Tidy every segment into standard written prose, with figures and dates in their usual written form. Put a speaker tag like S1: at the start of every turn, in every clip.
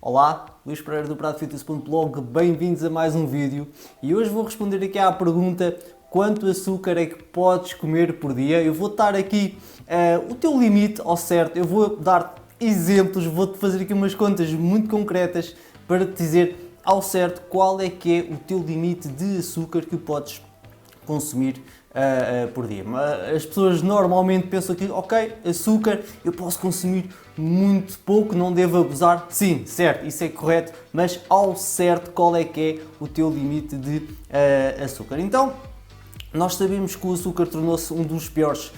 S1: Olá, Luís Pereira do PratoFitness.blog, bem-vindos a mais um vídeo e hoje vou responder aqui à pergunta: quanto açúcar é que podes comer por dia? Eu vou dar aqui o teu limite ao certo, eu vou dar exemplos, vou-te fazer aqui umas contas muito concretas para te dizer ao certo qual é que é o teu limite de açúcar que podes consumir por dia. As pessoas normalmente pensam que, ok, açúcar eu posso consumir muito pouco, não devo abusar. Sim, certo, isso é correto, mas ao certo qual é que é o teu limite de açúcar? Então, nós sabemos que o açúcar tornou-se um dos piores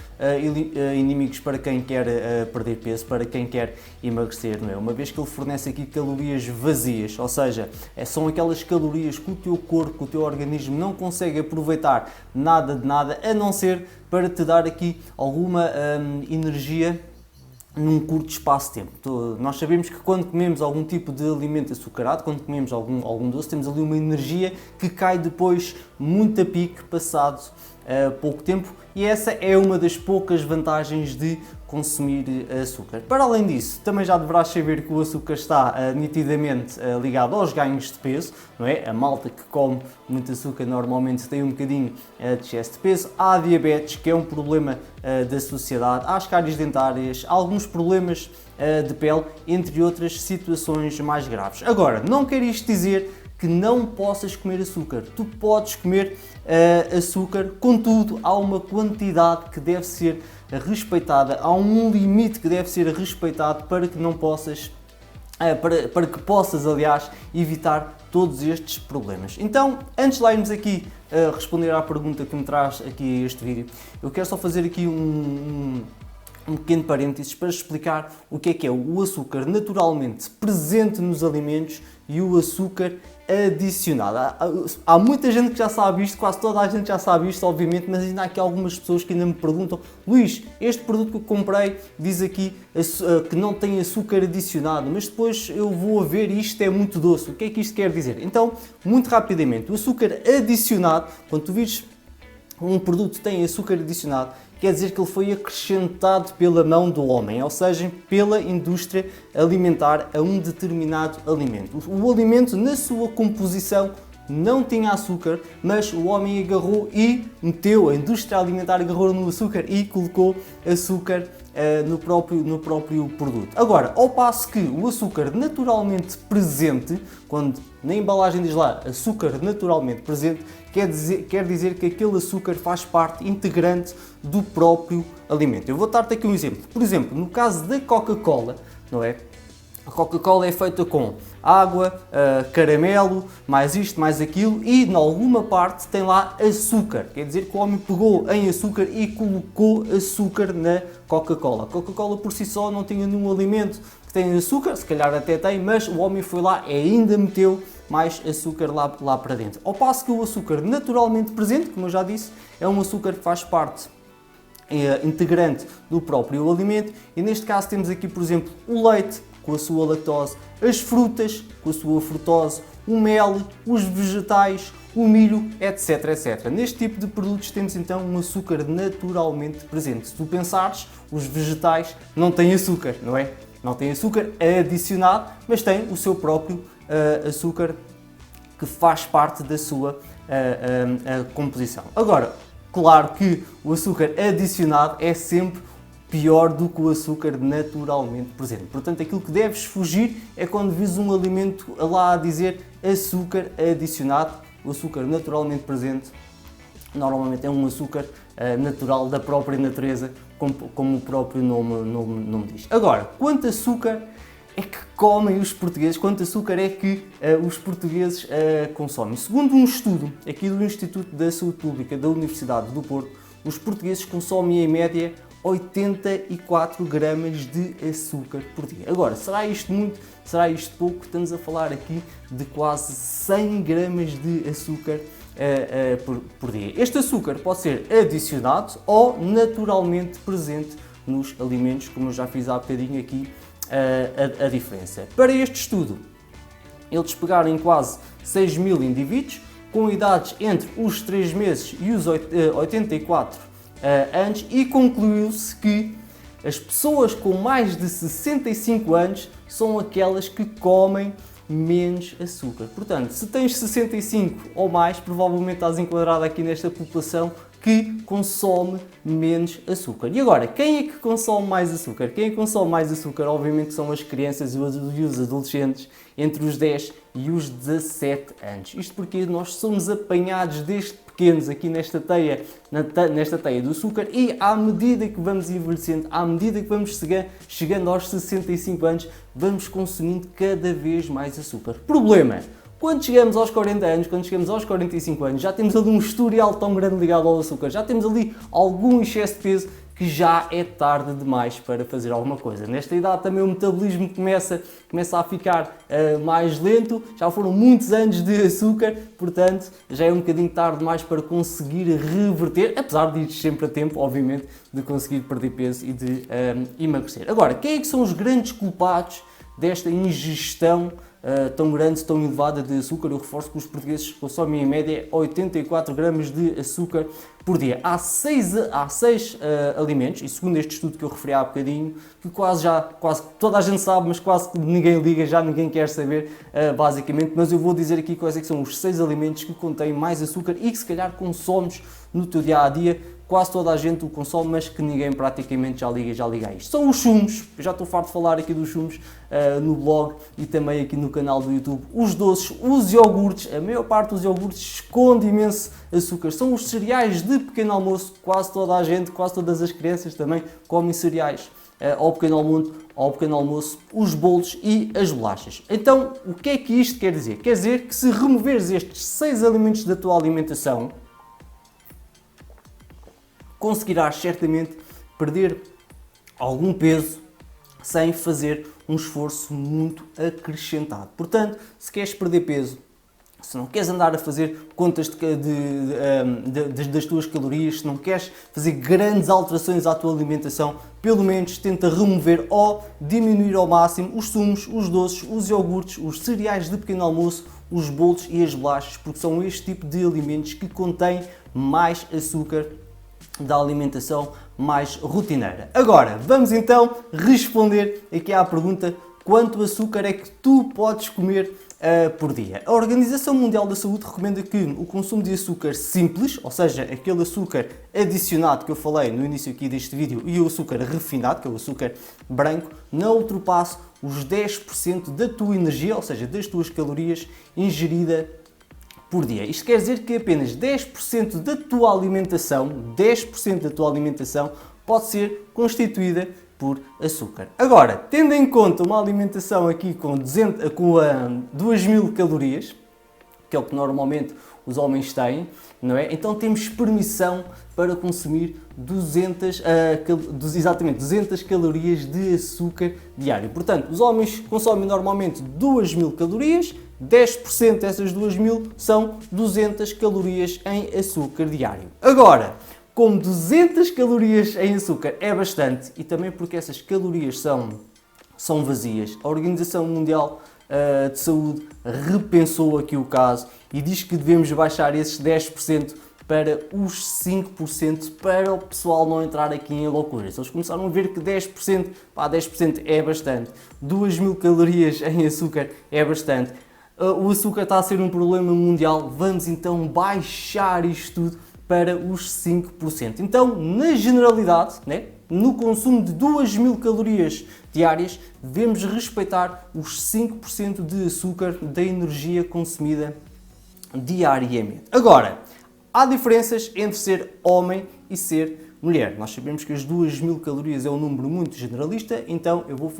S1: inimigos para quem quer perder peso, para quem quer emagrecer, não é? Uma vez que ele fornece aqui calorias vazias, ou seja, são aquelas calorias que o teu corpo, que o teu organismo não consegue aproveitar nada de nada, a não ser para te dar aqui alguma energia num curto espaço de tempo. Nós sabemos que quando comemos algum tipo de alimento açucarado, quando comemos algum doce, temos ali uma energia que cai depois muito a pique, passado pouco tempo, e essa é uma das poucas vantagens de consumir açúcar. Para além disso, também já deverás saber que o açúcar está nitidamente ligado aos ganhos de peso, não é? A malta que come muito açúcar normalmente tem um bocadinho de excesso de peso. Há diabetes, que é um problema da sociedade, há as cáries dentárias, há alguns problemas de pele, entre outras situações mais graves. Agora, não quer isto dizer que não possas comer açúcar. Tu podes comer açúcar, contudo, há uma quantidade que deve ser respeitada, há um limite que deve ser respeitado para que não possas, para que possas, aliás, evitar todos estes problemas. Então, antes de lá irmos aqui responder à pergunta que me traz aqui este vídeo, eu quero só fazer aqui um pequeno parênteses para explicar o que é o açúcar naturalmente presente nos alimentos e o açúcar adicionado. Há muita gente que já sabe isto, quase toda a gente já sabe isto, obviamente, mas ainda há aqui algumas pessoas que ainda me perguntam: Luís, este produto que eu comprei diz aqui que não tem açúcar adicionado, mas depois eu vou a ver e isto é muito doce. O que é que isto quer dizer? Então, muito rapidamente, o açúcar adicionado, quando tu vires um produto que tem açúcar adicionado, quer dizer que ele foi acrescentado pela mão do homem, ou seja, pela indústria alimentar a um determinado alimento. O alimento, na sua composição, não tinha açúcar, mas o homem agarrou e meteu, a indústria alimentar agarrou no açúcar e colocou açúcar no próprio produto. Agora, ao passo que o açúcar naturalmente presente, quando na embalagem diz lá açúcar naturalmente presente, quer dizer que aquele açúcar faz parte integrante do próprio alimento. Eu vou dar-te aqui um exemplo. Por exemplo, no caso da Coca-Cola, não é? A Coca-Cola é feita com água, caramelo, mais isto, mais aquilo, e em alguma parte tem lá açúcar. Quer dizer que o homem pegou em açúcar e colocou açúcar na Coca-Cola. A Coca-Cola por si só não tinha nenhum alimento que tenha açúcar, se calhar até tem, mas o homem foi lá e ainda meteu mais açúcar lá para dentro. Ao passo que o açúcar naturalmente presente, como eu já disse, é um açúcar que faz parte integrante do próprio alimento, e neste caso temos aqui, por exemplo, o leite com a sua lactose, as frutas com a sua frutose, o mel, os vegetais, o milho, etc, etc. Neste tipo de produtos temos então um açúcar naturalmente presente. Se tu pensares, os vegetais não têm açúcar, não é? Não têm açúcar adicionado, mas têm o seu próprio açúcar que faz parte da sua composição. Agora, claro que o açúcar adicionado é sempre pior do que o açúcar naturalmente presente. Portanto, aquilo que deves fugir é quando vês um alimento lá a dizer açúcar adicionado. O açúcar naturalmente presente normalmente é um açúcar natural da própria natureza, como o próprio nome diz. Agora, quanto açúcar é que comem os portugueses? Quanto açúcar é que os portugueses consomem? Segundo um estudo aqui do Instituto da Saúde Pública da Universidade do Porto, os portugueses consomem em média 84 gramas de açúcar por dia. Agora, será isto muito? Será isto pouco? Estamos a falar aqui de quase 100 gramas de açúcar por dia. Este açúcar pode ser adicionado ou naturalmente presente nos alimentos, como eu já fiz há bocadinho aqui a diferença. Para este estudo, eles pegaram em quase 6 mil indivíduos com idades entre os 3 meses e os 84 anos, e concluiu-se que as pessoas com mais de 65 anos são aquelas que comem menos açúcar. Portanto, se tens 65 ou mais, provavelmente estás enquadrado aqui nesta população que consome menos açúcar. E agora, quem é que consome mais açúcar? Quem é que consome mais açúcar? Obviamente são as crianças e os adolescentes entre os 10 e os 17 anos. Isto porque nós somos apanhados desde pequenos aqui nesta teia do açúcar e à medida que vamos envelhecendo, à medida que vamos chegando aos 65 anos, vamos consumindo cada vez mais açúcar. Problema! Quando chegamos aos 40 anos, quando chegamos aos 45 anos, já temos ali um historial tão grande ligado ao açúcar, já temos ali algum excesso de peso que já é tarde demais para fazer alguma coisa. Nesta idade também o metabolismo começa a ficar mais lento, já foram muitos anos de açúcar, portanto já é um bocadinho tarde demais para conseguir reverter, apesar de ir sempre a tempo, obviamente, de conseguir perder peso e de emagrecer. Agora, quem é que são os grandes culpados desta ingestão tão grande, tão elevada de açúcar? Eu reforço que os portugueses consomem em média 84 gramas de açúcar por dia. Há seis alimentos, e segundo este estudo que eu referi há bocadinho, que quase toda a gente sabe, mas quase que ninguém liga, já ninguém quer saber, basicamente, mas eu vou dizer aqui quais é que são os 6 alimentos que contêm mais açúcar e que se calhar consomes no teu dia-a-dia. Quase toda a gente o consome, mas que ninguém praticamente já liga a isto. São os sumos, eu já estou farto de falar aqui dos sumos no blog e também aqui no canal do YouTube. Os doces, os iogurtes, a maior parte dos iogurtes esconde imenso açúcar. São os cereais de pequeno almoço, quase toda a gente, quase todas as crianças também comem cereais ao pequeno almoço, os bolos e as bolachas. Então, o que é que isto quer dizer? Quer dizer que se removeres estes 6 alimentos da tua alimentação, conseguirás certamente perder algum peso sem fazer um esforço muito acrescentado. Portanto, se queres perder peso, se não queres andar a fazer contas das tuas calorias, se não queres fazer grandes alterações à tua alimentação, pelo menos tenta remover ou diminuir ao máximo os sumos, os doces, os iogurtes, os cereais de pequeno almoço, os bolos e as bolachas, porque são este tipo de alimentos que contêm mais açúcar da alimentação mais rotineira. Agora, vamos então responder aqui à pergunta: quanto açúcar é que tu podes comer por dia? A Organização Mundial da Saúde recomenda que o consumo de açúcar simples, ou seja, aquele açúcar adicionado que eu falei no início aqui deste vídeo, e o açúcar refinado, que é o açúcar branco, não ultrapasse os 10% da tua energia, ou seja, das tuas calorias ingerida por dia. Isto quer dizer que apenas 10% da tua alimentação, 10% da tua alimentação pode ser constituída por açúcar. Agora, tendo em conta uma alimentação aqui com 2000 calorias, que é o que normalmente os homens têm, não é? Então temos permissão para consumir 200 calorias de açúcar diário. Portanto, os homens consomem normalmente 2000 calorias, 10% dessas 2000 são 200 calorias em açúcar diário. Agora, como 200 calorias em açúcar é bastante, e também porque essas calorias são vazias, a Organização Mundial de Saúde repensou aqui o caso e diz que devemos baixar esses 10% para os 5%, para o pessoal não entrar aqui em loucuras. Eles começaram a ver que 10% é bastante, 2000 calorias em açúcar é bastante. O açúcar está a ser um problema mundial, vamos então baixar isto tudo para os 5%. Então, na generalidade, né, no consumo de 2000 calorias diárias, devemos respeitar os 5% de açúcar da energia consumida diariamente. Agora, há diferenças entre ser homem e ser mulher. Nós sabemos que as 2000 calorias é um número muito generalista, então eu vou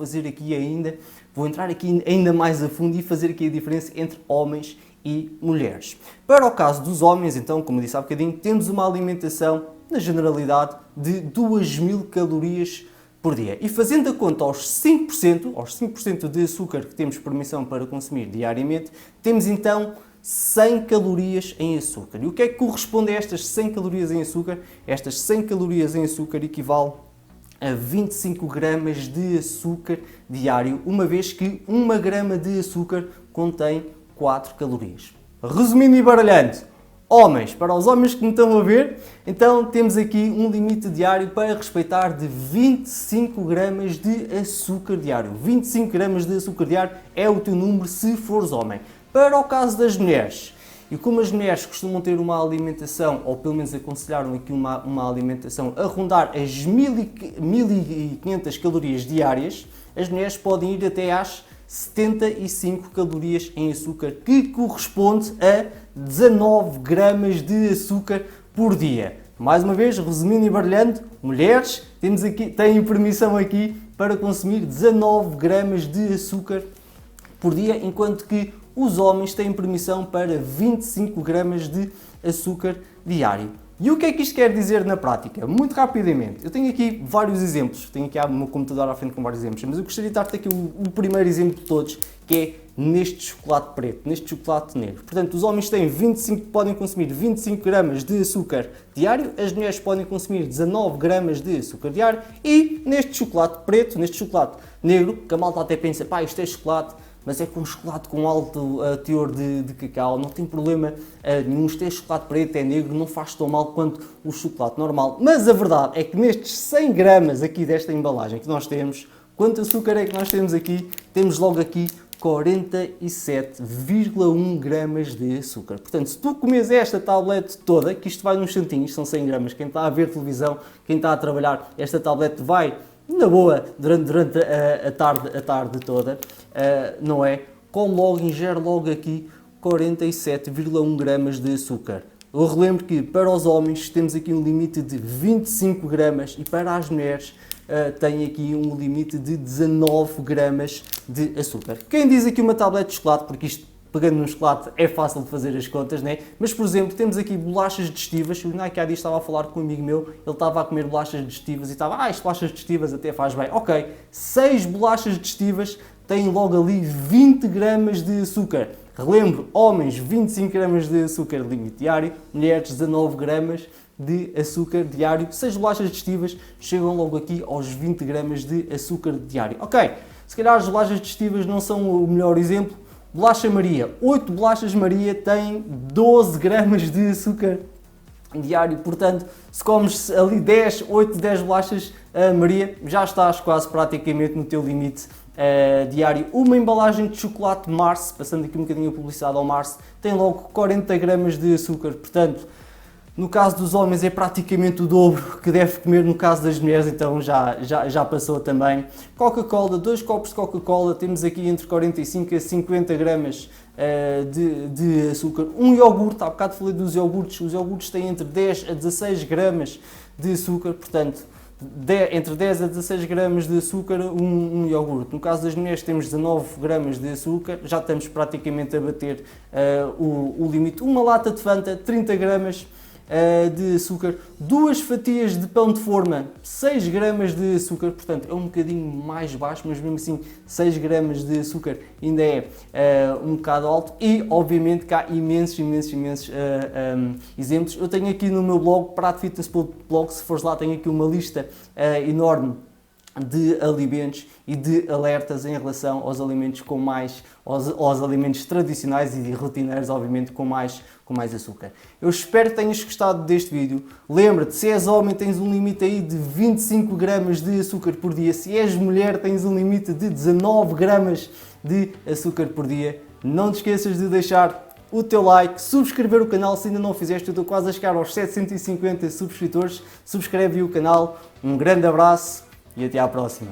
S1: entrar aqui ainda mais a fundo e fazer aqui a diferença entre homens e mulheres. Para o caso dos homens, então, como eu disse há bocadinho, temos uma alimentação, na generalidade, de 2000 calorias por dia. E fazendo a conta aos 5% de açúcar que temos permissão para consumir diariamente, temos então 100 calorias em açúcar. E o que é que corresponde a estas 100 calorias em açúcar? Estas 100 calorias em açúcar equivale a 25 gramas de açúcar diário, uma vez que 1 grama de açúcar contém 4 calorias. Resumindo e baralhando, Homens, para os homens que me estão a ver, então temos aqui um limite diário para respeitar de 25 gramas de açúcar diário. 25 gramas de açúcar diário é o teu número se fores homem. Para o caso das mulheres, e como as mulheres costumam ter uma alimentação, ou pelo menos aconselharam aqui uma alimentação a rondar as 1500 calorias diárias, as mulheres podem ir até às 75 calorias em açúcar, que corresponde a 19 gramas de açúcar por dia. Mais uma vez, resumindo e baralhando, mulheres têm permissão aqui para consumir 19 gramas de açúcar por dia, enquanto que os homens têm permissão para 25 gramas de açúcar diário. E o que é que isto quer dizer na prática? Muito rapidamente, eu tenho aqui vários exemplos, tenho aqui o meu computador à frente com vários exemplos, mas eu gostaria de dar-te aqui o primeiro exemplo de todos, que é neste chocolate preto, neste chocolate negro. Portanto, os homens podem consumir 25 gramas de açúcar diário, as mulheres podem consumir 19 gramas de açúcar diário, e neste chocolate preto, neste chocolate negro, que a malta até pensa, pá, isto é chocolate, mas é com chocolate com alto teor de cacau, não tem problema nenhum, isto é chocolate preto, é negro, não faz tão mal quanto o chocolate normal. Mas a verdade é que nestes 100 gramas aqui desta embalagem que nós temos, quanto açúcar é que nós temos aqui? Temos logo aqui 47,1 gramas de açúcar. Portanto, se tu comes esta tablete toda, que isto vai nos centinhos, são 100 gramas, quem está a ver televisão, quem está a trabalhar, esta tablete vai na boa, durante a tarde toda, não é? Ingere logo aqui 47,1 gramas de açúcar. Eu relembro que para os homens temos aqui um limite de 25 gramas e para as mulheres tem aqui um limite de 19 gramas de açúcar. Quem diz aqui uma tablete de chocolate, porque isto pegando no chocolate é fácil de fazer as contas, né? Mas, por exemplo, temos aqui bolachas digestivas. O Nike há dias estava a falar com um amigo meu, ele estava a comer bolachas digestivas e estava, as bolachas digestivas até faz bem. Ok, 6 bolachas digestivas têm logo ali 20 gramas de açúcar. Relembro, homens 25 gramas de açúcar limite diário, mulheres 19 gramas de açúcar diário. 6 bolachas digestivas chegam logo aqui aos 20 gramas de açúcar diário. Ok, se calhar as bolachas digestivas não são o melhor exemplo. Bolacha Maria, 8 bolachas Maria têm 12 gramas de açúcar diário, portanto, se comes ali 8, 10 bolachas Maria, já estás quase praticamente no teu limite diário. Uma embalagem de chocolate Mars, passando aqui um bocadinho a publicidade ao Mars, tem logo 40 gramas de açúcar, portanto, no caso dos homens é praticamente o dobro que deve comer, no caso das mulheres então já passou também. Coca-Cola, 2 copos de Coca-Cola, temos aqui entre 45 a 50 gramas de açúcar. Um iogurte, há bocado falei dos iogurtes, os iogurtes têm entre 10 a 16 gramas de açúcar, portanto, entre 10 a 16 gramas de açúcar um iogurte. No caso das mulheres temos 19 gramas de açúcar, já estamos praticamente a bater o limite. Uma lata de Fanta, 30 gramas de açúcar, 2 fatias de pão de forma, 6 gramas de açúcar, portanto é um bocadinho mais baixo, mas mesmo assim 6 gramas de açúcar ainda é um bocado alto e obviamente que há imensos exemplos. Eu tenho aqui no meu blog, pratofitness.blog, se fores lá tenho aqui uma lista enorme de alimentos e de alertas em relação aos alimentos aos alimentos tradicionais e rotineiros, obviamente com mais açúcar. Eu espero que tenhas gostado deste vídeo. Lembra-te, se és homem tens um limite aí de 25 gramas de açúcar por dia, se és mulher tens um limite de 19 gramas de açúcar por dia. Não te esqueças de deixar o teu like, subscrever o canal se ainda não o fizeste. Eu estou quase a chegar aos 750 subscritores. Subscreve o canal. Um grande abraço e até à próxima.